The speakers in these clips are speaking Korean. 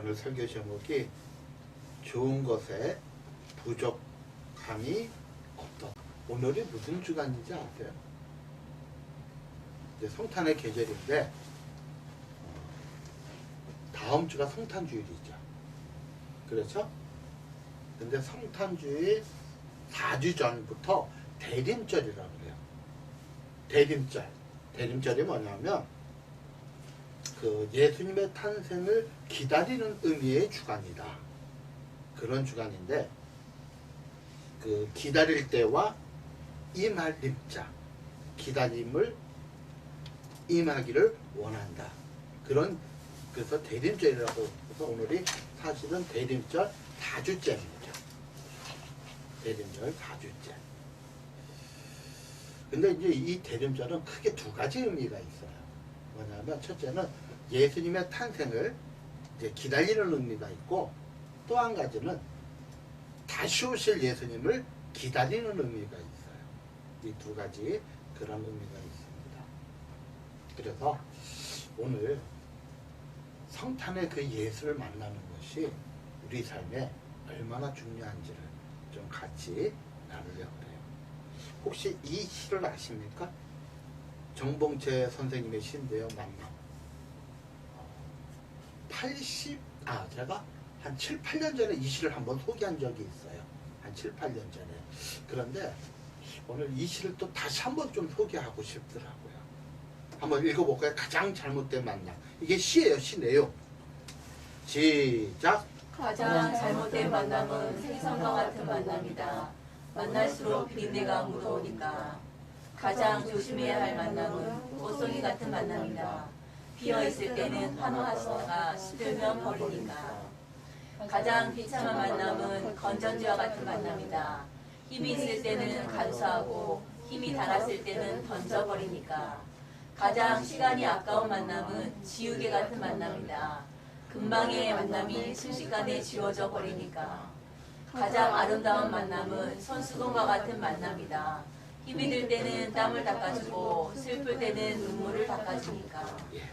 오늘 설교 제목이 좋은 것에 부족함이 없다. 오늘이 무슨 주간인지 아세요? 이제 성탄의 계절인데 다음 주가 성탄주일이죠. 그렇죠? 근데 성탄주일 4주 전부터 대림절이라고 그래요. 대림절. 대림절이 뭐냐면 그 예수님의 탄생을 기다리는 의미의 주간이다. 그런 주간인데 그 기다릴 때와 임할 임자, 기다림을 임하기를 원한다. 그래서 대림절이라고 해서 오늘이 사실은 대림절 4주째입니다. 대림절 4주째. 근데 이제 이 대림절은 크게 두 가지 의미가 있어요. 뭐냐면 첫째는 예수님의 탄생을 이제 기다리는 의미가 있고, 또 한 가지는 다시 오실 예수님을 기다리는 의미가 있어요. 이 두 가지 그런 의미가 있습니다. 그래서 오늘 성탄의 그 예수를 만나는 것이 우리 삶에 얼마나 중요한지를 좀 같이 나누려고 해요. 혹시 이 시를 아십니까? 정봉채 선생님의 시인데요. 만남. 제가 한 7, 8년 전에 이 시를 한번 소개한 적이 있어요. 한 7, 8년 전에. 그런데 오늘 이 시를 또 다시 한번 좀 소개하고 싶더라고요. 한번 읽어볼까요? 가장 잘못된 만남. 이게 시예요. 시 내용. 시작. 가장 잘못된 만남은 생선과 같은 만남이다. 만날수록 비린내가 묻어오니까. 가장 조심해야 할 만남은 꽃송이 같은 만남이다. 비어있을 때는 환호하시다가 시들면 버리니까. 가장 비참한 만남은 건전지와 같은 만남이다. 힘이 있을 때는 간수하고 힘이 닳았을 때는 던져버리니까. 가장 시간이 아까운 만남은 지우개 같은 만남이다. 금방의 만남이 순식간에 지워져 버리니까. 가장 아름다운 만남은 손수건과 같은 만남이다. 힘이 들 때는 땀을 닦아주고 슬플 때는 눈물을 닦아주니까. 예.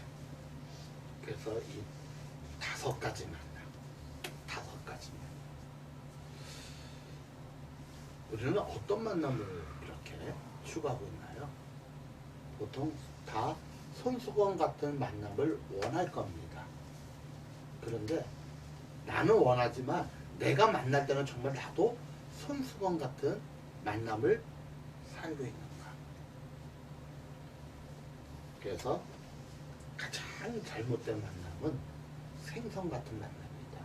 그래서 이 5가지 만남. 5가지 만남. 우리는 어떤 만남을 이렇게 추구하고 있나요? 보통 다 손수건 같은 만남을 원할 겁니다. 그런데 나는 원하지만 내가 만날 때는 정말 나도 손수건 같은 만남을 살고 있는가. 그래서 가장 잘못된 만남은 생선 같은 만남이다.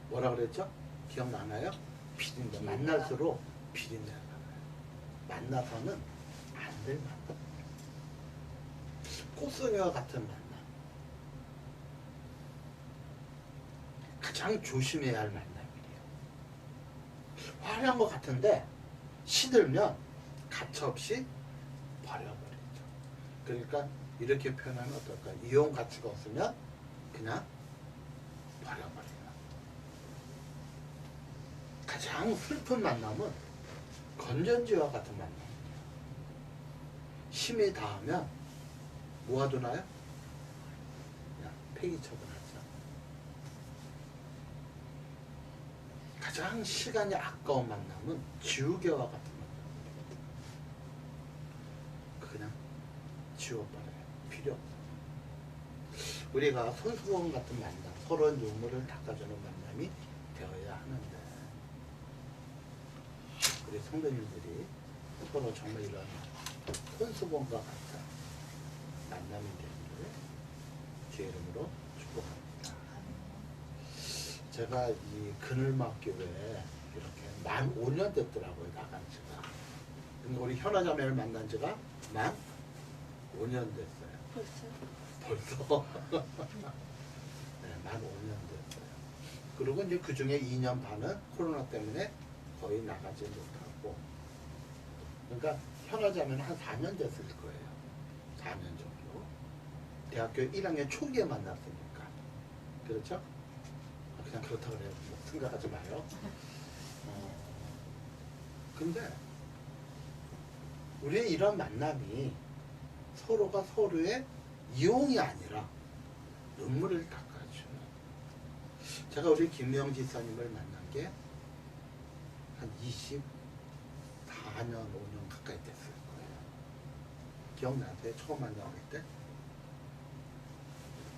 뭐라 그랬죠? 기억나나요? 비린내. 만날수록 비린내가 나요. 만나서는 안 될 만남. 꽃송이와 같은 만남. 가장 조심해야 할 만남이에요. 화려한 것 같은데 시들면 가차없이 버려버리죠. 그러니까 이렇게 표현하면 어떨까요? 이용 가치가 없으면 그냥 버려버려요. 가장 슬픈 만남은 건전지와 같은 만남이에요. 힘이 닿으면 모아두나요? 그냥 폐기 처분하죠. 가장 시간이 아까운 만남은 지우개와 같은 만남이에요. 그냥 지워버려요. 필요 없어요. 우리가 손수건 같은 만남, 서로 눈물을 닦아주는 만남이 되어야 하는데 우리 성도님들이 서로 정말 이런 손수건과 같은 만남이 되기를 주의 이름으로 축복합니다. 제가 이 그늘막교회에 이렇게 만 5년 됐더라고요. 나간 지가. 근데 우리 현아자매를 만난 지가 만 5년 됐어요. 벌써? 네, 만 5년 됐어요. 그리고 이제 그 중에 2년 반은 코로나 때문에 거의 나가지 못하고. 그러니까 현아자매는 한 4년 됐을 거예요. 4년 정도. 대학교 1학년 초기에 만났으니까. 그렇죠? 그냥 그렇다고 그래요. 생각하지 마요. 근데 우리의 이런 만남이 서로가 서로의 이용이 아니라 눈물을 닦아주는 제가 우리 김명 지사님을 만난 게 한 24년, 5년 가까이 됐을 거예요. 기억나세요? 처음 만나볼 때?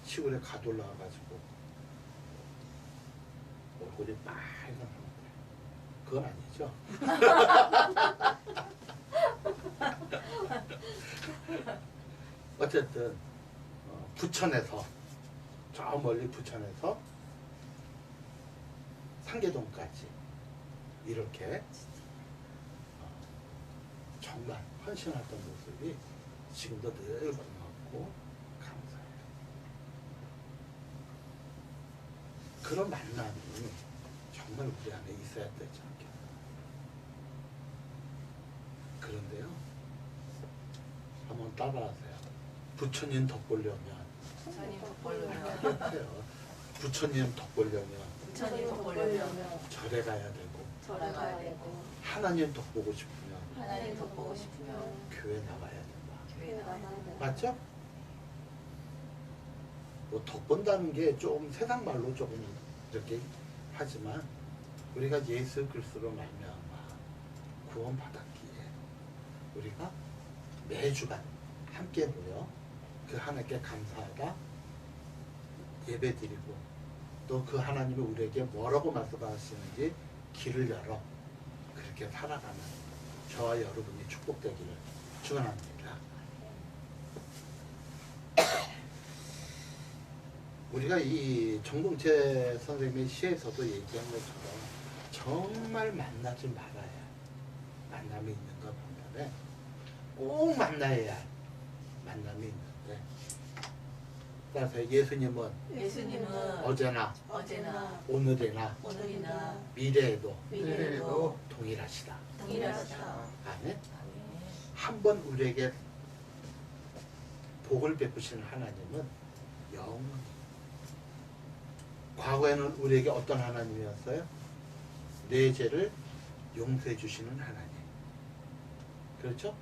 시골에 가돌라와가지고 얼굴이 빨간데 그건 아니죠? 어쨌든 부천에서 저 멀리 부천에서 상계동까지 이렇게 정말 헌신했던 모습이 지금도 늘 고맙고 감사해요. 그런 만남이 정말 우리 안에 있어야 되지 않겠나. 그런데요, 한번 따라하세요. 부처님 덕 보려면 부처님 덕 보려면 해요. 부처님 덕 보려면 부처님 덕 보려면 절에 가야 되고, 절에 가야 되고 하나님 덕 보고 싶으면 하나님 덕 보고 싶으면 교회 나와야 된다. 교회 나와야 된다. 맞죠? 뭐 덕 본다는 게 좀 세상 말로 조금 이렇게 하지만 우리가 예수 그리스도로 말미암아 구원 받았기에 우리가 매주간 함께 모여 그 하나님께 감사하다 예배드리고 또 그 하나님이 우리에게 뭐라고 말씀하시는지 길을 열어 그렇게 살아가는 저와 여러분이 축복되기를 축원합니다. 우리가 이 정동채 선생님의 시에서도 얘기한 것처럼 정말 만나지 말아야 만남이 있는 것 반면에 꼭 만나야 할 만남이 있는데 따라서 예수님은 어제나 오늘이나 미래에도 동일하시다. 아멘. 한 번 우리에게 복을 베푸시는 하나님은 영원히. 과거에는 우리에게 어떤 하나님이었어요? 내 죄를 용서해 주시는 하나님. 그렇죠?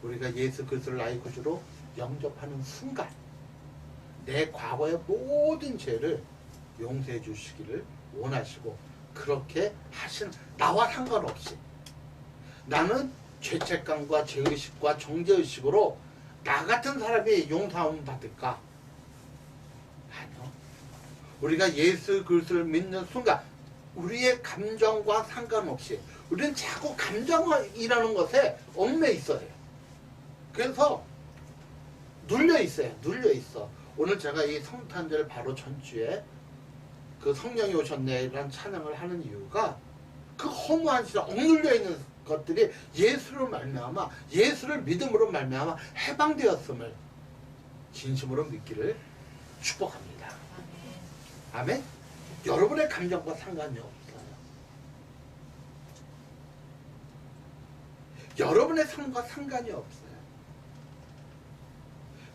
우리가 예수 그리스도를 나의 구주로 영접하는 순간 내 과거의 모든 죄를 용서해 주시기를 원하시고 그렇게 하신 나와 상관없이 나는 죄책감과 죄의식과 정죄의식으로 나 같은 사람이 용서함을 받을까? 아니요. 우리가 예수 그리스도를 믿는 순간 우리의 감정과 상관없이 우리는 자꾸 감정이라는 것에 얽매 있어요. 그래서 눌려 있어요. 눌려 있어. 오늘 제가 이 성탄절 바로 전주에 그 성령이 오셨네라는 찬양을 하는 이유가 그 허무한 시간 억눌려 있는 것들이 예수를 말미암아 예수를 믿음으로 말미암아 해방되었음을 진심으로 믿기를 축복합니다. 아멘. 여러분의 감정과 상관이 없어요. 여러분의 삶과 상관이 없어요.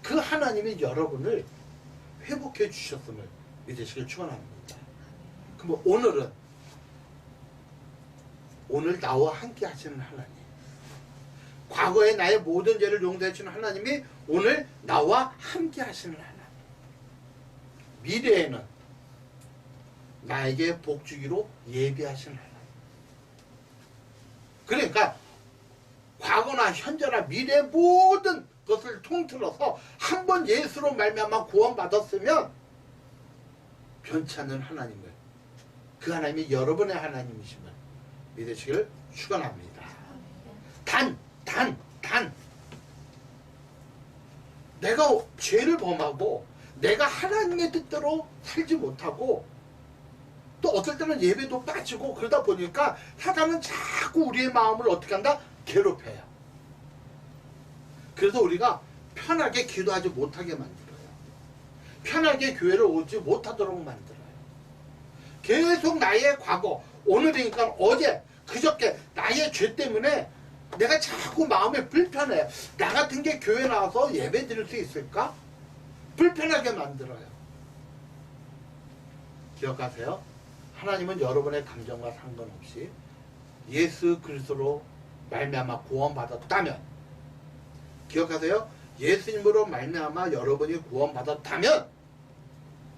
그 하나님이 여러분을 회복해 주셨음을 믿으시길 축원합니다. 그럼 오늘 나와 함께 하시는 하나님, 과거의 나의 모든 죄를 용서해 주는 하나님이 오늘 나와 함께 하시는 하나님, 미래에는 나에게 복 주기로 예비하시는 하나님. 그러니까 과거나 현재나 미래의 모든 것을 통틀어서 한 번 예수로 말미암아 구원받았으면 변치 않는 하나님을, 그 하나님이 여러분의 하나님이심을 믿으시기를 축원합니다. 단 내가 죄를 범하고 내가 하나님의 뜻대로 살지 못하고 또 어떨 때는 예배도 빠지고 그러다 보니까 사단은 자꾸 우리의 마음을 어떻게 한다? 괴롭혀요. 그래서 우리가 편하게 기도하지 못하게 만들어요. 편하게 교회를 오지 못하도록 만들어요. 계속 나의 과거, 오늘이니까 어제, 그저께 나의 죄 때문에 내가 자꾸 마음이 불편해. 나 같은 게 교회 나와서 예배 드릴 수 있을까? 불편하게 만들어요. 기억하세요. 하나님은 여러분의 감정과 상관없이 예수 그리스도로 말미암아 구원받았다면, 기억하세요. 예수님으로 말미암아 여러분이 구원받았다면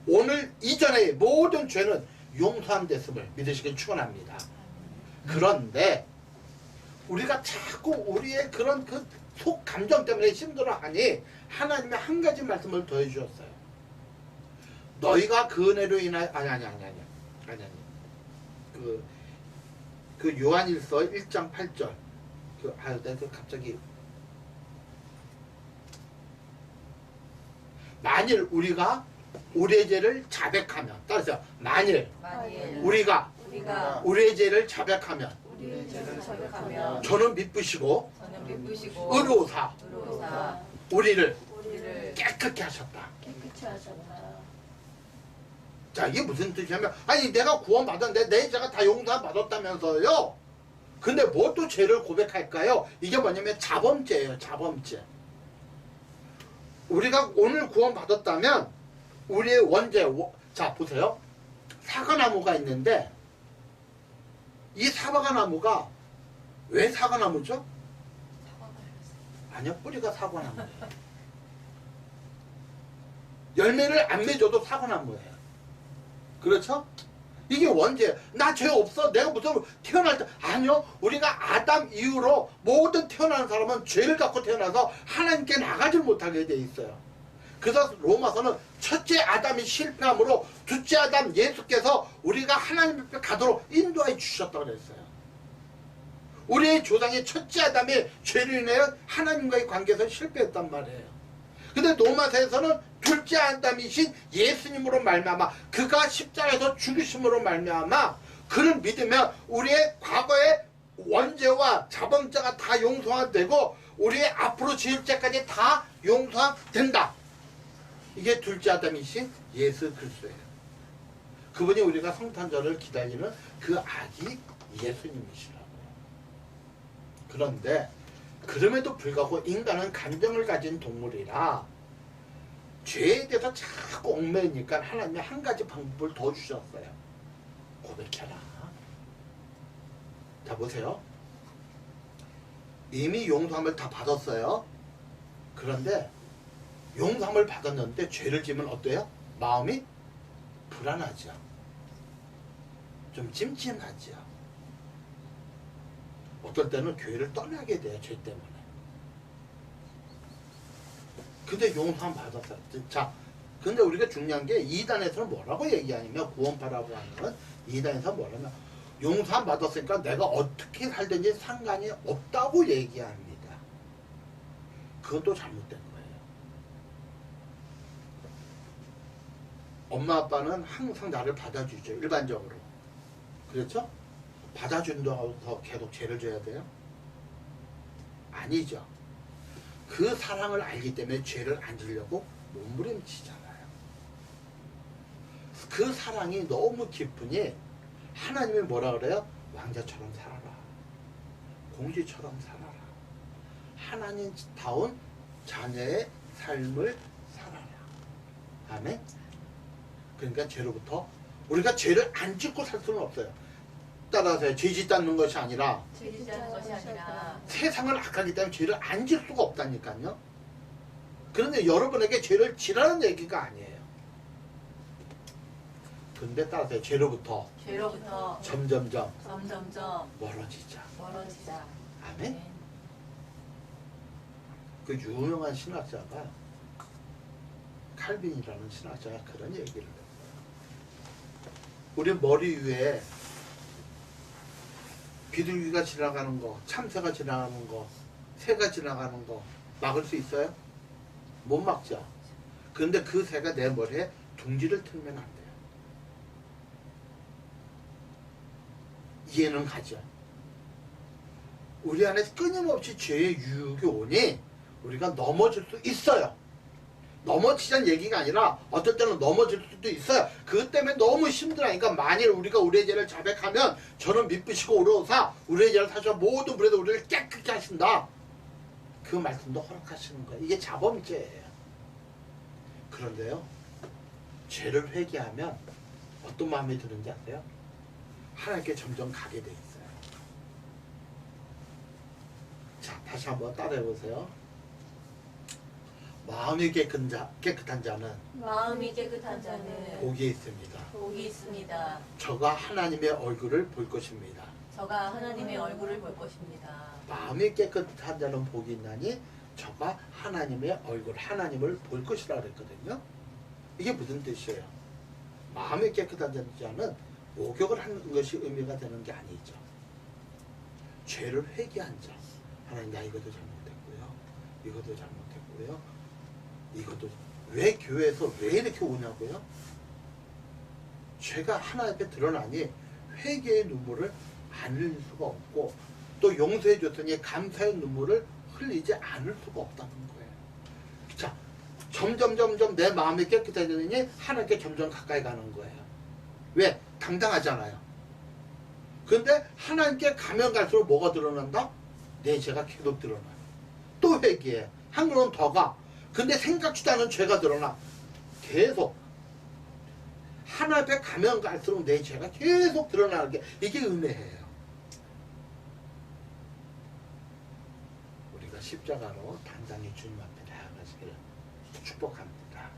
오늘 이전의 모든 죄는 용서함 됐음을 믿으시길 축원합니다. 그런데 우리가 자꾸 우리의 그런 그 속 감정 때문에 힘들어하니 하나님의 한 가지 말씀을 더해 주셨어요. 너희가 그 은혜로 인하여 아니 그 요한일서 1장 8절 내가 갑자기 만일 우리가 우리의 죄를 자백하면 따라서 만일 우리가 우리의 죄를 자백하면 우리의 죄를 자백하면 저는 미쁘시고 저는 미쁘시고 의로우사 우리를 깨끗게 하셨다. 깨끗이 하셨다. 자, 이게 무슨 뜻이냐면 아니 내가 구원받았는데 내 죄가 다 용서받았다면서요. 근데 뭐 또 죄를 고백할까요? 이게 뭐냐면 자범죄예요. 자범죄. 우리가 오늘 구원받았다면 우리의 원죄 자 보세요. 사과나무가 있는데 이 사과나무가 왜 사과나무죠? 아니요, 뿌리가 사과나무예요. 열매를 안 맺어도 사과나무예요. 그렇죠? 이게 원죄. 나 죄 없어. 내가 무슨 태어날 때 아니요. 우리가 아담 이후로 모든 태어나는 사람은 죄를 갖고 태어나서 하나님께 나가지 못하게 돼 있어요. 그래서 로마서는 첫째 아담이 실패함으로 둘째 아담 예수께서 우리가 하나님 앞에 가도록 인도해 주셨다고 그랬어요. 우리의 조상의 첫째 아담이 죄를 인하여 하나님과의 관계에서 실패했단 말이에요. 근데 로마서에서는 둘째 아담이신 예수님으로 말미암아 그가 십자가에서 죽으심으로 말미암아 그를 믿으면 우리의 과거의 원죄와 자범죄가 다 용서가 되고 우리의 앞으로 지을 죄까지 다 용서가 된다. 이게 둘째 아담이신 예수 그리스도예요. 그분이 우리가 성탄절을 기다리는 그 아기 예수님이시라고요. 그런데 그럼에도 불구하고 인간은 감정을 가진 동물이라 죄에 대해서 자꾸 얽매이니까 하나님이 한 가지 방법을 더 주셨어요. 고백해라. 자 보세요. 이미 용서함을 다 받았어요. 그런데 용서함을 받았는데 죄를 지면 어때요? 마음이 불안하죠. 좀 찜찜하죠. 어떨 때는 교회를 떠나게 돼요. 죄 때문에. 근데 용서함 받았어요. 자, 근데 우리가 중요한 게 2단에서는 뭐라고 얘기하냐면 구원파라고 하는 2단에서 뭐냐면 용서함 받았으니까 내가 어떻게 살든지 상관이 없다고 얘기합니다. 그건 또 잘못된 거예요. 엄마 아빠는 항상 나를 받아주죠. 일반적으로. 그렇죠? 받아준다고 해서 계속 죄를 져야 돼요? 아니죠. 그 사랑을 알기 때문에 죄를 안 지려고 몸부림치잖아요. 그 사랑이 너무 깊으니 하나님이 뭐라 그래요? 왕자처럼 살아라. 공주처럼 살아라. 하나님다운 자녀의 삶을 살아라. 아멘? 그러니까 죄로부터 우리가 죄를 안 짓고 살 수는 없어요. 따라서 죄 짓지 않는 것이 아니라 세상을 악하기 때문에 죄를 안 질 수가 없다니까요. 그런데 여러분에게 죄를 지라는 얘기가 아니에요. 근데 따라서 죄로부터 점점점 멀어지자. 아멘? 그 유명한 신학자가 칼빈이라는 신학자가 그런 얘기를 해요. 우리 머리 위에 비둘기가 지나가는 거, 참새가 지나가는 거, 새가 지나가는 거 막을 수 있어요? 못 막죠. 그런데 그 새가 내 머리에 둥지를 틀면 안 돼요. 이해는 가죠. 우리 안에 끊임없이 죄의 유혹이 오니 우리가 넘어질 수 있어요. 넘어지자는 얘기가 아니라 어떨 때는 넘어질 수도 있어요. 그것 때문에 너무 힘들으니까 만일 우리가 우리의 죄를 자백하면 저는 미쁘시고 의로우사 우리의 죄를 사셔 모든 불에도 우리를 깨끗게 하신다. 그 말씀도 허락하시는 거예요. 이게 자범죄예요. 그런데요, 죄를 회개하면 어떤 마음이 드는지 아세요? 하나님께 점점 가게 돼 있어요. 자, 다시 한번 따라해 보세요. 마음이 깨끗한 자는 마음이 깨끗한 자는 복이 있습니다. 복이 있습니다. 저가 하나님의 얼굴을 볼 것입니다. 저가 하나님의 얼굴을 볼 것입니다. 마음이 깨끗한 자는 복이 있나니 저가 하나님의 얼굴, 하나님을 볼 것이라 그랬거든요. 이게 무슨 뜻이에요? 마음이 깨끗한 자는 목욕을 하는 것이 의미가 되는 게 아니죠. 죄를 회개한 자. 하나님, 나 이것도 잘못했고요. 이것도 잘못했고요. 이것도 왜 교회에서 왜 이렇게 오냐고요? 죄가 하나님 앞에 드러나니 회개의 눈물을 안 흘릴 수가 없고, 또 용서해 줬더니 감사의 눈물을 흘리지 않을 수가 없다는 거예요. 자, 점점 내 마음이 깨끗해지니 하나님께 점점 가까이 가는 거예요. 왜? 당당하잖아요. 근데 하나님께 가면 갈수록 뭐가 드러난다? 내 죄가 계속 드러나요. 또 회개해. 한 걸음 더 가. 근데 생각지도 않은 죄가 드러나. 계속. 하나님 앞에 가면 갈수록 내 죄가 계속 드러나는 게 이게 은혜예요. 우리가 십자가로 단단히 주님 앞에 나아가시기를 축복합니다.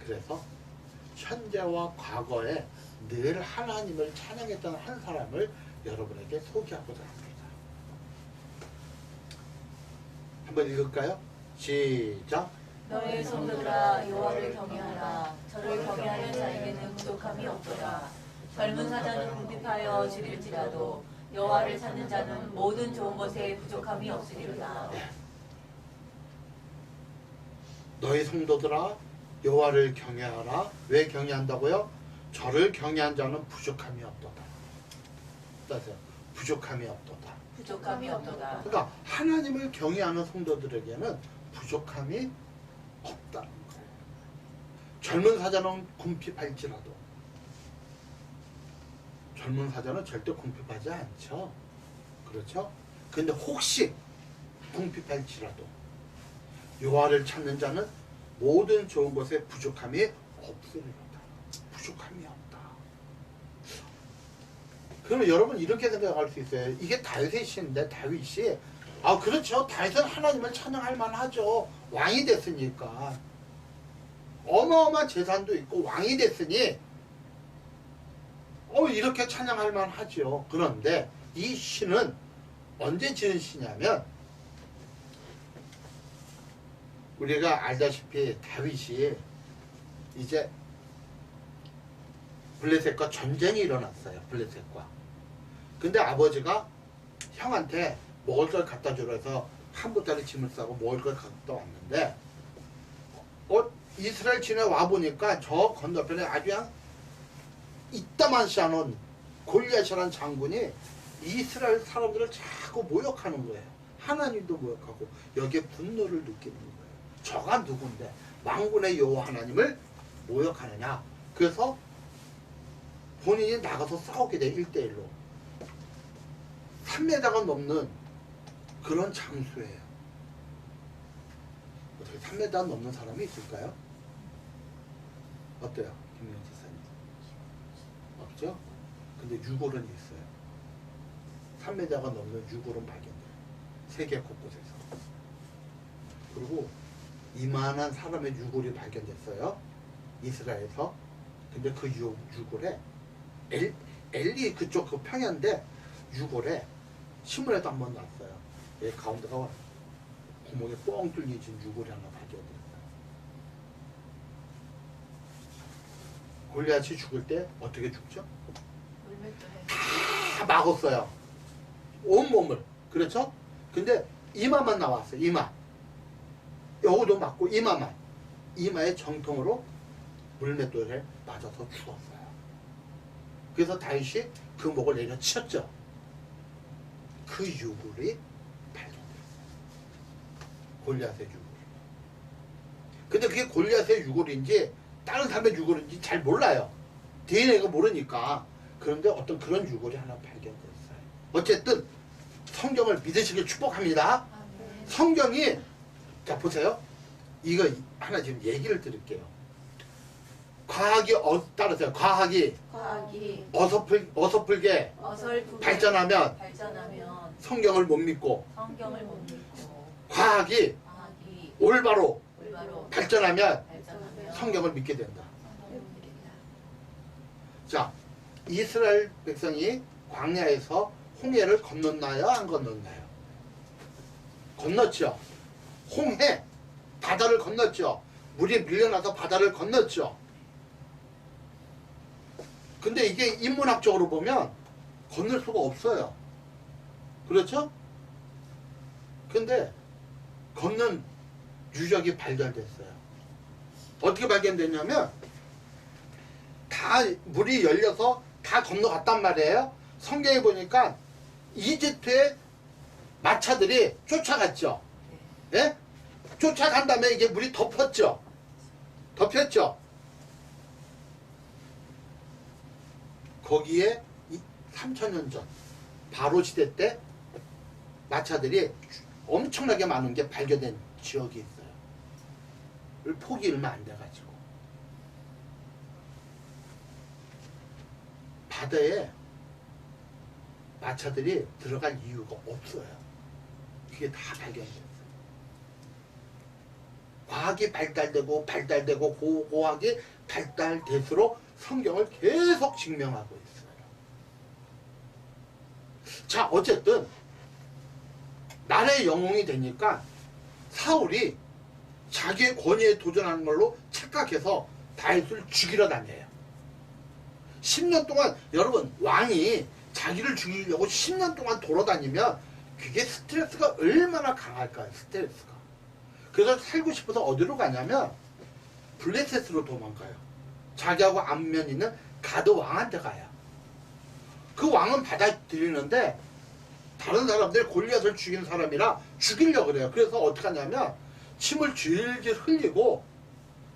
그래서 현재와 과거에 늘 하나님을 찬양했던 한 사람을 여러분에게 소개하고자 합니다. 한번 읽을까요? 시작. 너의 성도들아 여호와를 경외하라. 저를 경외하는 자에게는 부족함이 없도다. 젊은 사자는 궁핍하여 줄일지라도 여호와를 찾는 자는 모든 좋은 것에 부족함이 없으리로다. 너희 성도들아 여호와를 경외하라. 왜 경외한다고요? 저를 경외한 자는 부족함이 없도다. 따세요. 부족함이 없도다. 부족함이 없도다. 그러니까 하나님을 경외하는 성도들에게는 부족함이 없다는 거예요. 젊은 사자는 궁핍할지라도, 젊은 사자는 절대 궁핍하지 않죠. 그렇죠? 근데 혹시 궁핍할지라도 여호와를 찾는 자는 모든 좋은 것에 부족함이 없으리로다. 부족함이 없다. 그러면 여러분 이렇게 생각할 수 있어요. 이게 다윗의 시인데 다윗이 그렇죠. 다윗은 하나님을 찬양할 만하죠. 왕이 됐으니까. 어마어마한 재산도 있고 왕이 됐으니 이렇게 찬양할 만하죠. 그런데 이 시는 언제 지은 시냐면, 우리가 알다시피 다윗이 이제 블레셋과 전쟁이 일어났어요. 블레셋과. 근데 아버지가 형한테 먹을 걸 갖다 주라 해서 한 보따리 짐을 싸고 먹을 걸 갖다 왔는데, 이스라엘 진에 와보니까 저 건너편에 아주 그냥 이따만치 않은 골리앗이라는 장군이 이스라엘 사람들을 자꾸 모욕하는 거예요. 하나님도 모욕하고 여기에 분노를 느끼는 거예요. 저가 누군데 만군의 여호와 하나님을 모욕하느냐. 그래서 본인이 나가서 싸우게 돼. 1대1로 3m가 넘는 그런 장수예요. 어떻게 3m 넘는 사람이 있을까요? 어때요? 김민영 지사님? 없죠? 근데 유골은 있어요. 3m가 넘는 유골은 발견돼요. 세계 곳곳에서. 그리고 이만한 사람의 유골이 발견됐어요. 이스라엘에서. 근데 그 유골에 엘리 그쪽 그 평야인데 유골에 신문에도 한번 났어요. 이 가운데가 구멍이 뻥 뚫려진 유골이 하나 발견됐어요. 골리앗이 죽을 때 어떻게 죽죠? 다 막았어요. 온몸을. 그렇죠? 근데 이마만 나왔어요. 이마. 여기도 맞고 이마만. 이마의 정통으로 물맷돌에 맞아서 죽었어요. 그래서 다윗이 그 목을 내려치었죠. 그 유골이 발견됐어요. 골리앗의 유골. 근데 그게 골리앗의 유골인지 다른 사람의 유골인지 잘 몰라요. DNA가 모르니까. 그런데 어떤 그런 유골이 하나 발견됐어요. 어쨌든 성경을 믿으시길 축복합니다. 성경이, 자 보세요. 이거 하나 지금 얘기를 드릴게요. 과학이 따르세요. 과학이 어설프게 발전하면 성경을 성경을 못 믿고, 과학이 올바로 올바로 발전하면 발전하며 성경을 믿게 된다. 성령을 드립니다. 자, 이스라엘 백성이 광야에서 홍해를 건넜나요? 안 건넜나요? 건넜죠. 홍해, 바다를 건넜죠. 물이 밀려나서 바다를 건넜죠. 근데 이게 인문학적으로 보면 건널 수가 없어요. 그렇죠? 근데 건넌 유적이 발견됐어요. 어떻게 발견됐냐면 다 물이 열려서 다 건너갔단 말이에요. 성경에 보니까 이집트의 마차들이 쫓아갔죠. 예? 쫓아간 다음에 이게 물이 덮였죠. 덮였죠. 거기에 3000년 전 바로 시대 때 마차들이 엄청나게 많은 게 발견된 지역이 있어요. 폭이 얼마 안 돼가지고 바다에 마차들이 들어갈 이유가 없어요. 그게 다 발견됐어요. 과학이 발달되고 고고학이 발달될수록 성경을 계속 증명하고 있어요. 자, 어쨌든 나라의 영웅이 되니까 사울이 자기의 권위에 도전하는 걸로 착각해서 다윗을 죽이러 다녀요. 10년 동안, 여러분, 왕이 자기를 죽이려고 10년 동안 돌아다니면 그게 스트레스가 얼마나 강할까요? 스트레스가. 그래서 살고 싶어서 어디로 가냐면 블레셋으로 도망가요. 자기하고 안면 있는 가드 왕한테 가요. 그 왕은 받아들이는데 다른 사람들 골리앗을 죽인 사람이라 죽이려고 그래요. 그래서 어떻게 하냐면 침을 질질 흘리고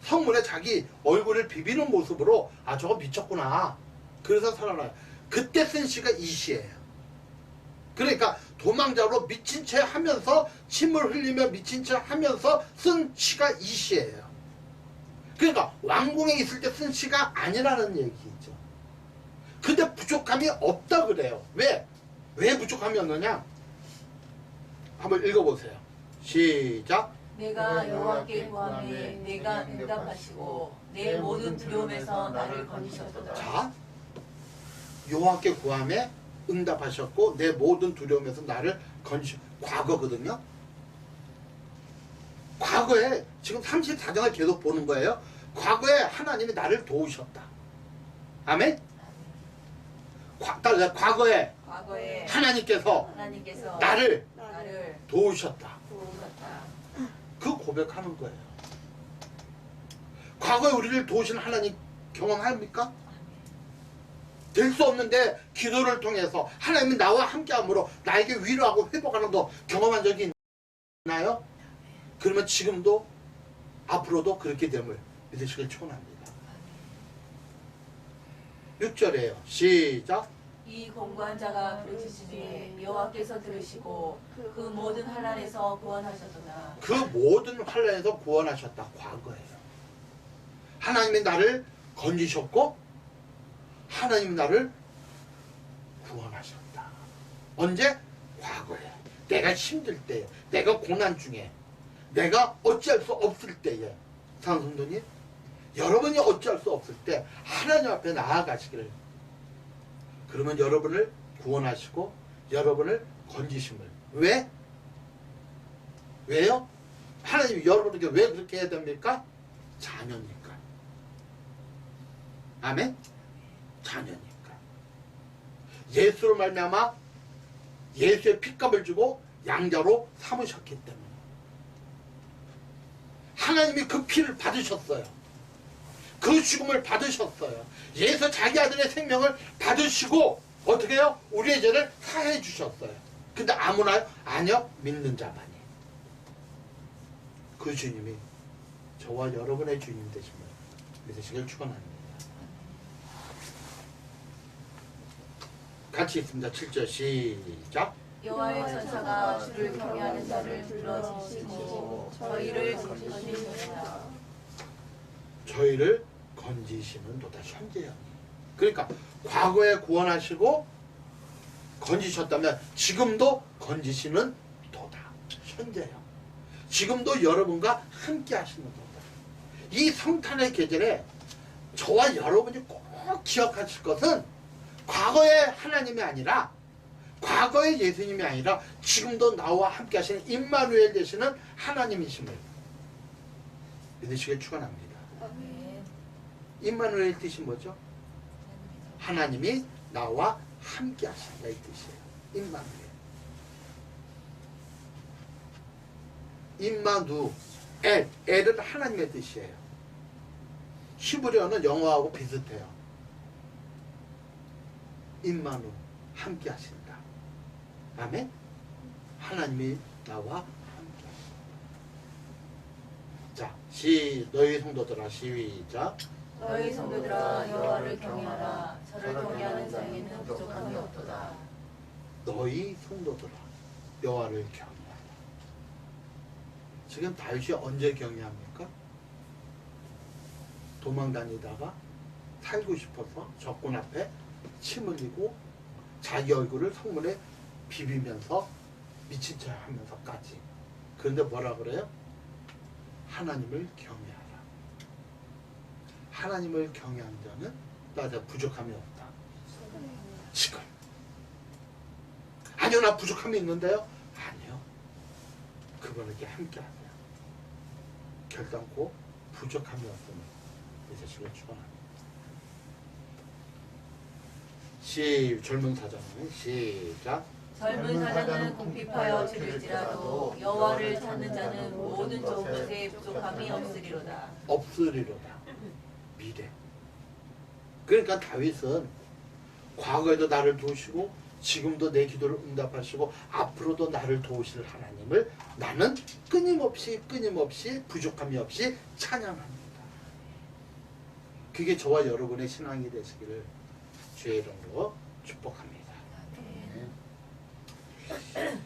성문에 자기 얼굴을 비비는 모습으로 아, 저거 미쳤구나. 그래서 살아나요. 그때 쓴 시가 이 시예요. 그러니까 도망자로 미친 채 하면서 침을 흘리며 미친 채 하면서 쓴 시가 이 시예요. 그러니까 왕궁에 있을 때 쓴 시가 아니라는 얘기죠. 근데 부족함이 없다 그래요. 왜? 왜 부족함이 없느냐? 한번 읽어보세요. 시작. 내가 여호와께 구하매 내가 응답하시고 내 모든 두려움에서 나를 건지셨도다. 자, 여호와께 구하매 응답하셨고 내 모든 두려움에서 나를 건지. 과거거든요. 과거에 지금 34장을 계속 보는 거예요. 과거에 하나님이 나를 도우셨다. 아멘? 과거에 하나님께서 나를 도우셨다. 그 고백하는 거예요. 과거에 우리를 도우신 하나님 경험합니까? 될 수 없는데 기도를 통해서 하나님이 나와 함께함으로 나에게 위로하고 회복하는 거 경험한 적이 있나요? 그러면 지금도 앞으로도 그렇게 됨을 믿으시길 축원합니다. 6절에요. 시작. 이 공고한 자가 부르짖으니 여호와께서 들으시고 그 모든 환난에서 구원하셨도다. 그 모든 환난에서 구원하셨다. 과거예요. 하나님이 나를 건지셨고 하나님이 나를 구원하셨다. 언제? 과거에. 내가 힘들 때에, 내가 고난 중에, 내가 어찌할 수 없을 때에. 사랑성도님, 여러분이 어찌할 수 없을 때 하나님 앞에 나아가시기를, 그러면 여러분을 구원하시고 여러분을 건지심을. 왜? 왜요? 하나님이 여러분에게 왜 그렇게 해야 됩니까? 자녀니까. 아멘? 자녀니까. 예수로 말미암아 예수의 핏값을 주고 양자로 삼으셨기 때문에 하나님이 그 피를 받으셨어요. 그 죽음을 받으셨어요. 예수 자기 아들의 생명을 받으시고 어떻게 해요? 우리의 죄를 사해 주셨어요. 근데 아무나요? 아니요. 믿는 자만이. 그 주님이 저와 여러분의 주님 되심을 믿으시길 축원합니다. 같이 있습니다. 7절 시작. 여호와의 천사가 주를 경외하는 자를 불러주시고 저희를 건지시느니라. 저희를 건지시는 도다. 현재형. 그러니까 과거에 구원하시고 건지셨다면 지금도 건지시는 도다. 현재형. 지금도 여러분과 함께 하시는 겁니다. 이 성탄의 계절에 저와 여러분이 꼭 기억하실 것은 과거의 하나님이 아니라 과거의 예수님이 아니라 지금도 나와 함께 하시는 임마누엘 되시는 하나님이심을 믿으시길 축원합니다. 아멘. 임마누엘 뜻이 뭐죠? 하나님이 나와 함께 하신다 이 뜻이에요. 임마누엘. 임마누엘. 엘은 하나님의 뜻이에요. 히브리어는 영어하고 비슷해요. 임마누 함께 하신다. 아멘. 하나님이 나와 함께 하신다. 자, 너희 성도들아 시작. 너희 성도들아 여호와를 경외하라. 저를 경외하는 자에게는 부족함이 없도다. 너희 성도들아 여호와를 경외하라. 지금 다윗이 언제 경외합니까? 도망다니다가 살고 싶어서 적군 앞에 침 흘리고 자기 얼굴을 성문에 비비면서 미친 척 하면서까지. 그런데 뭐라 그래요? 하나님을 경외하라. 하나님을 경외한 자는 나한테 부족함이 없다. 지금 아니요 나 부족함이 있는데요? 아니요. 그분에게 함께 하세요. 결단코 부족함이 없음을 믿으시길 축원합니다. 젊은 사자는 시작. 젊은 사자는 궁핍하여 줄일지라도 여호와를 찾는 자는 모든 좋은 것에 부족함이 없으리로다. 없으리로다. 미래. 그러니까 다윗은 과거에도 나를 도우시고 지금도 내 기도를 응답하시고 앞으로도 나를 도우실 하나님을 나는 끊임없이 부족함이 없이 찬양합니다. 그게 저와 여러분의 신앙이 되시기를 주의 이름으로 축복합니다. 네.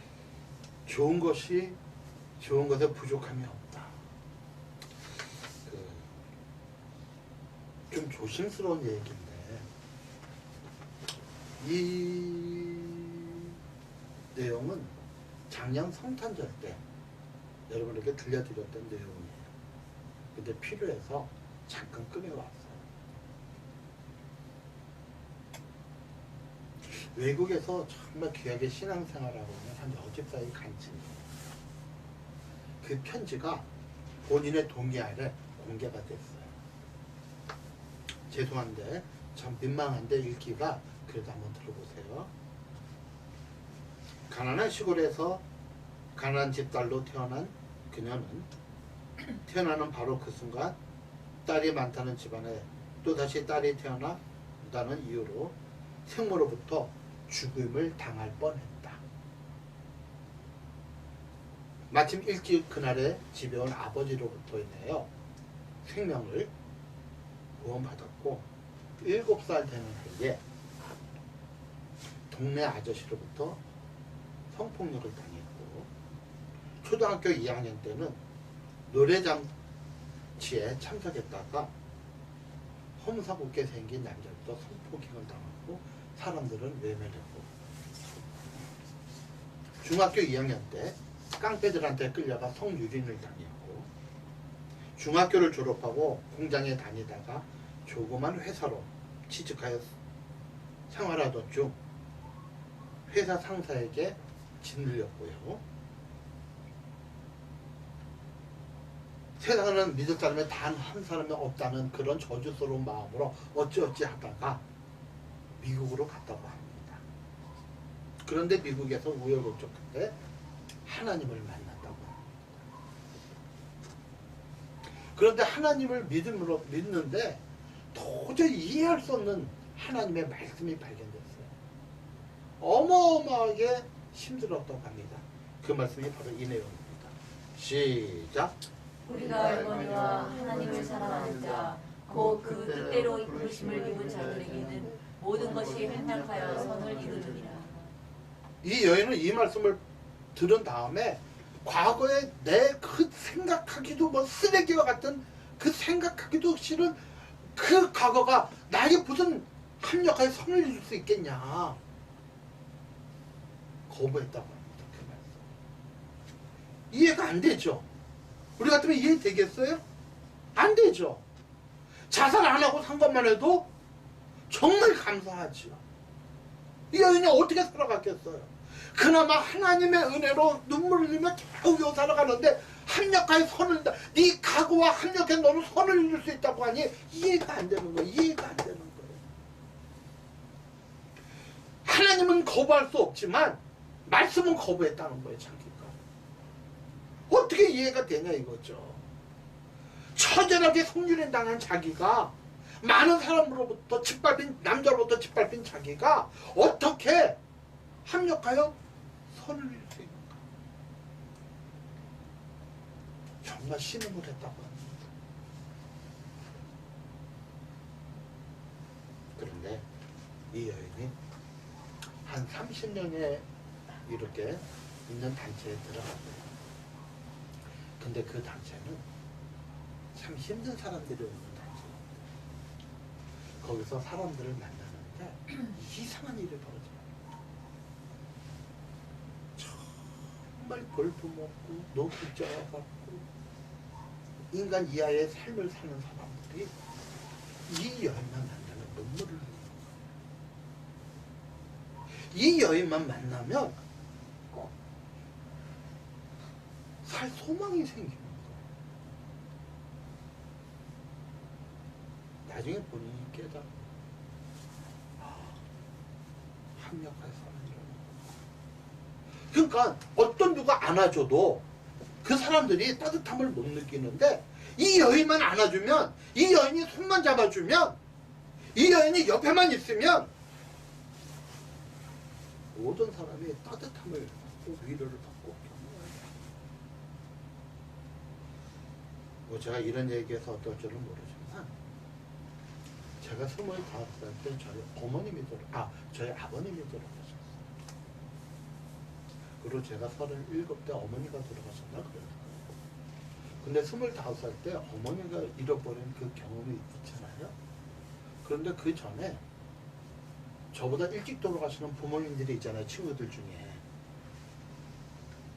좋은 것에 부족함이 없다. 좀 조심스러운 얘기인데 이 내용은 작년 성탄절 때 여러분에게 들려드렸던 내용이에요. 근데 필요해서 잠깐 꺼내왔어요. 외국에서 정말 귀하게 신앙생활하고 있는 한 여집사의 간증이에요. 그 편지가 본인의 동의 아래 공개가 됐어요. 죄송한데 참 민망한데 읽기가 그래도 한번 들어보세요. 가난한 시골에서 가난한 집딸로 태어난 그녀는 태어나는 바로 그 순간 딸이 많다는 집안에 또다시 딸이 태어난다는 이유로 생모로부터 죽음을 당할 뻔했다. 마침 일찍 그날에 집에 온 아버지로부터 인하여 생명을 구원받았고 7살 되는 해에 동네 아저씨로부터 성폭력을 당했고 초등학교 2학년 때는 노래장치에 참석했다가 험사궂게 생긴 남자부터 성폭행을 당하고 사람들은 외면했고 중학교 2학년 때 깡패들한테 끌려가 성유린을 당했고 중학교를 졸업하고 공장에 다니다가 조그만 회사로 취직하여 생활하던 중 회사 상사에게 짓눌렸고요. 세상에는 믿을 사람이 단 한 사람이 없다는 그런 저주스러운 마음으로 어찌어찌 하다가 미국으로 갔다고 합니다. 그런데 미국에서 우여곡절 끝에 하나님을 만났다고 합니다. 그런데 하나님을 믿는데 도저히 이해할 수 없는 하나님의 말씀이 발견됐어요. 어마어마하게 힘들었다고 합니다. 그 말씀이 바로 이 내용입니다. 시작. 우리가 알거니와 하나님을 사랑하는 자, 곧 그 뜻대로 부르심을 입은 자들에게는 모든 것이 행복하여 선을 이루느니라. 이 여인은 이 말씀을 들은 다음에 과거에 내 그 생각하기도 쓰레기와 같은 그 생각하기도 싫은 그 과거가 나에게 무슨 합력하여 선을 이룰 수 있겠냐 거부했다고 합니다. 그 말씀 이해가 안 되죠. 우리 같으면 이해되겠어요? 안 되죠. 자살 안 하고 산 것만 해도 정말 감사하지요. 이 여인이 어떻게 살아갔겠어요? 그나마 하나님의 은혜로 눈물을 흘리며 겨우 살아가는데 합력하여 선을 네 각오와 합력해 너는 선을 이룰 수 있다고 하니 이해가 안 되는 거예요. 이해가 안 되는 거예요. 하나님은 거부할 수 없지만 말씀은 거부했다는 거예요. 자기가 어떻게 이해가 되냐 이거죠. 처절하게 속죄를 당한 자기가 많은 사람으로부터 짓밟힌 남자로부터 짓밟힌 자기가 어떻게 합력하여 선을 이룰 수 있는가. 정말 신음을 했다고 합니다. 그런데 이 여인이 한 30년에 이렇게 있는 단체에 들어갔어요. 근데 그 단체는 참 힘든 사람들이 오는 단체예요. 거기서 사람들을 만나는데 이상한 일이 벌어져요. 정말 볼품없고 노숙자 같고 인간 이하의 삶을 사는 사람들이 이 여인만 만나면 눈물을 흘리는 거예요. 이 여인만 만나면 살 소망이 생기는 거예요. 나중에 본인이 깨달아 합력할 사람이라는. 그러니까 어떤 누가 안아줘도 그 사람들이 따뜻함을 못 느끼는데 이 여인만 안아주면, 이 여인이 손만 잡아주면, 이 여인이 옆에만 있으면 모든 사람이 따뜻함을 받고 위로를 받고 뭐 제가 이런 얘기해서 어떨 줄은 모르지만 제가 25살 때 저희 아버님이 돌아가셨어요. 그리고 제가 37때 어머니가 돌아가셨나 그래요. 근데 25살 때 어머니가 잃어버린 그 경험이 있잖아요. 그런데 그 전에 저보다 일찍 돌아가시는 부모님들이 있잖아요. 친구들 중에.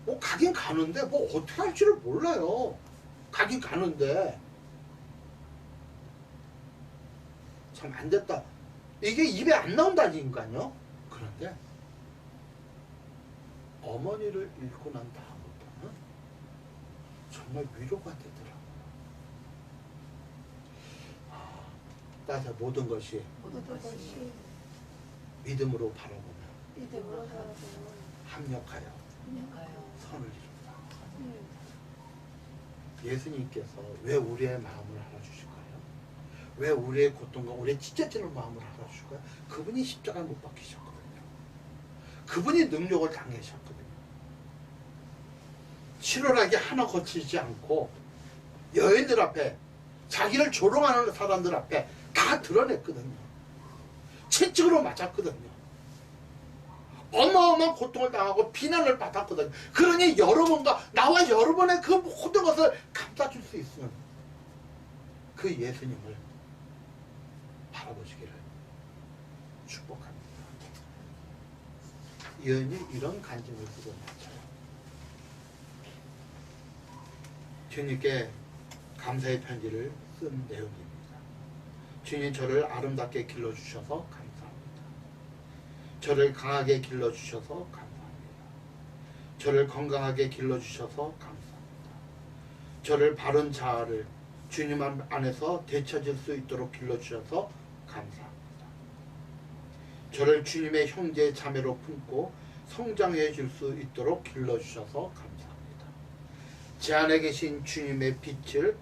뭐 가긴 가는데 뭐 어떻게 할지를 몰라요. 가긴 가는데 참 안 됐다. 이게 입에 안 나온다니까요. 그런데 어머니를 잃고 난 다음부터는 정말 위로가 되더라고요. 따라서 모든 것이 믿음으로 바라보면 합력하여 선을 이룬다. 예수님께서 왜 우리의 마음을 알아주실까요? 왜 우리의 고통과 우리의 찢어지는 마음을 알아주실까요? 그분이 십자가를 못 박히셨거든요. 그분이 능력을 당하셨거든요. 치열하게 하나 거치지 않고 여인들 앞에 자기를 조롱하는 사람들 앞에 다 드러냈거든요. 채찍으로 맞았거든요. 어마어마한 고통을 당하고 비난을 받았거든요. 그러니 여러분과 나와 여러분의 그 모든 것을 감싸줄 수 있는 그 예수님을 바라보시기를 축복합니다. 이 여인이 이런 간증을 쓰고 있죠. 주님께 감사의 편지를 쓴 내용입니다. 주님, 저를 아름답게 길러주셔서 감사합니다. 저를 강하게 길러주셔서 감사합니다. 저를 건강하게 길러주셔서 감사합니다. 저를 바른 자아를 주님 안에서 되찾을 수 있도록 길러주셔서 감사합니다. 저를 주님의 형제 자매로 품고 성장해 줄 수 있도록 길러주셔서 감사합니다. 제 안에 계신 주님의 빛을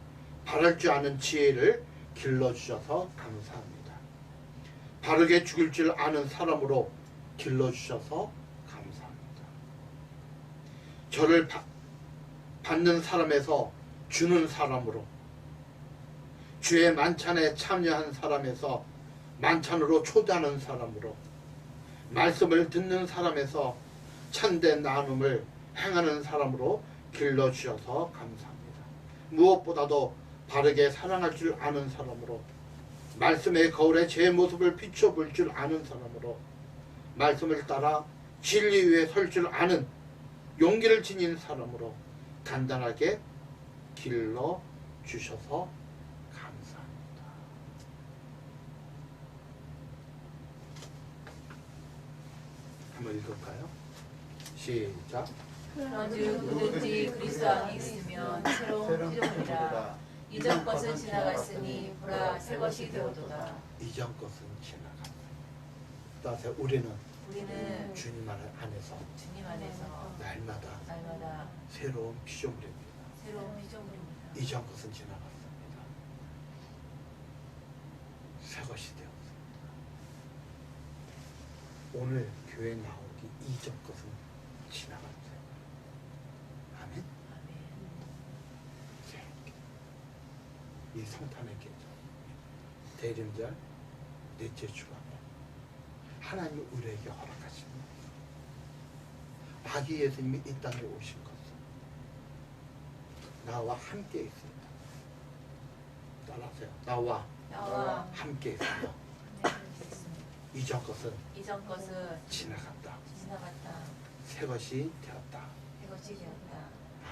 바랄 줄 아는 지혜를 길러주셔서 감사합니다. 바르게 죽일 줄 아는 사람으로 길러주셔서 감사합니다. 저를 받는 사람에서 주는 사람으로, 주의 만찬에 참여한 사람에서 만찬으로 초대하는 사람으로, 말씀을 듣는 사람에서 참된 나눔을 행하는 사람으로 길러주셔서 감사합니다. 무엇보다도 바르게 사랑할 줄 아는 사람으로, 말씀의 거울에 제 모습을 비춰볼 줄 아는 사람으로, 말씀을 따라 진리 위에 설 줄 아는 용기를 지닌 사람으로 단단하게 길러 주셔서 감사합니다. 한번 읽을까요? 시작. 그런즉 누구든지 그리스도 안에 있으면 새로운 피조물이라 이전 것은 지나갔으니 보라 새 것이 되었도다. 이전 것은 지나갔다. 따라서 우리는 주님 안에서 주님 안에서 날마다 새로운 피조물입니다. 새로운 피조물입니다. 이전 것은 지나갔습니다. 새 것이 되었습니다. 오늘 교회 나오기 이전 것은 지나갔어요. 아멘. 이 성탄의 계절, 대림절, 넷째 주간에 하나님이 우리에게 허락하신 아기 예수님이 이 땅에 오신 것은 나와 함께 있습니다. 따라하세요. 나와 함께 있으며 이전 것은 지나갔다. 새 것이 되었다.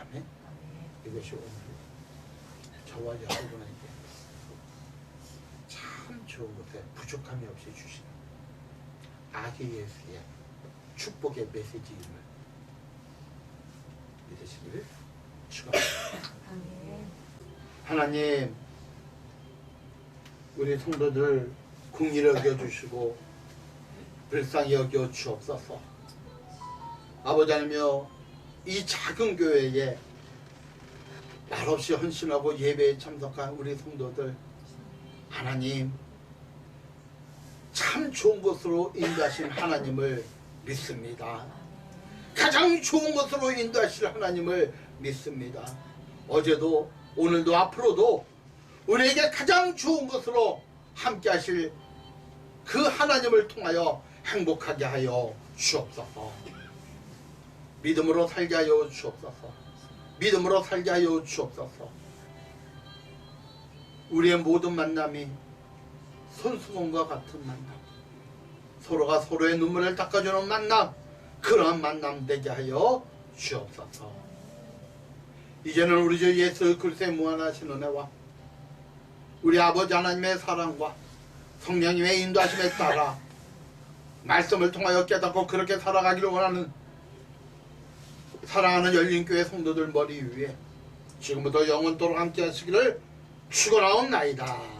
아멘. 이것이 오늘 저와 여러분에게 참 좋은 것에 부족함이 없이 주시는 아기 예수의 축복의 메시지임을 믿으시기를 축원합니다. 하나님, 우리 성도들 긍휼히 여겨주시고 불쌍히 여겨 주옵소서. 아버지 하나님이여, 이 작은 교회에 말없이 헌신하고 예배에 참석한 우리 성도들, 하나님 참 좋은 것으로 인도하신 하나님을 믿습니다. 가장 좋은 것으로 인도하실 하나님을 믿습니다. 어제도 오늘도 앞으로도 우리에게 가장 좋은 것으로 함께 하실 그 하나님을 통하여 행복하게 하여 주옵소서. 믿음으로 살게 하여 주옵소서. 믿음으로 살게 하여 주옵소서. 우리의 모든 만남이 손수건과 같은 만남, 서로가 서로의 눈물을 닦아주는 만남, 그러한 만남 되게 하여 주옵소서. 이제는 우리 주 예수 그리스도의 무한하신 은혜와 우리 아버지 하나님의 사랑과 성령님의 인도하심에 따라 말씀을 통하여 깨닫고 그렇게 살아가기를 원하는 사랑하는 열린교회 성도들 머리 위에 지금부터 영원토록 함께 하시기를 축원하옵나이다.